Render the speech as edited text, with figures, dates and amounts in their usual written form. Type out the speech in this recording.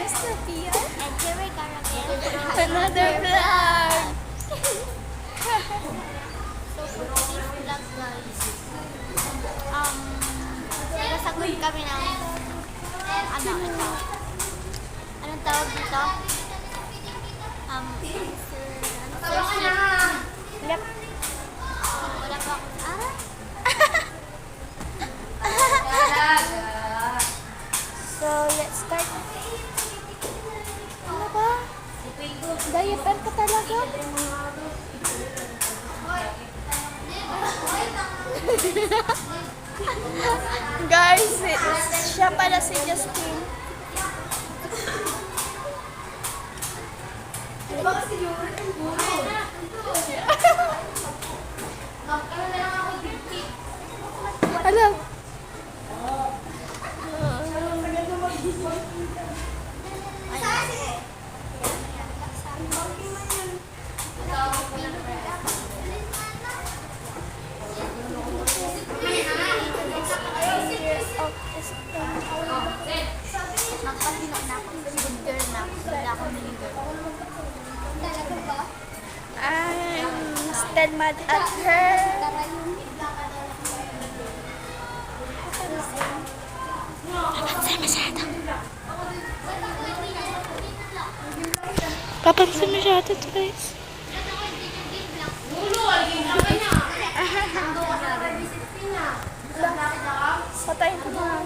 is Sophia. And here we go again. Another vlog. So for today's vlog guys, sasagot kami ng ito. Anong tawag dito? Answer sheet. Yep. Wala pa akong So, let's start. Ano ba? Diaper ka talaga? Guys, siya pala si Justin. Alam. Magpahino na ako. Good girl na ako. Wala akong good girl. I'm still mad at her. Papansin masyado guys. Patayin ko na.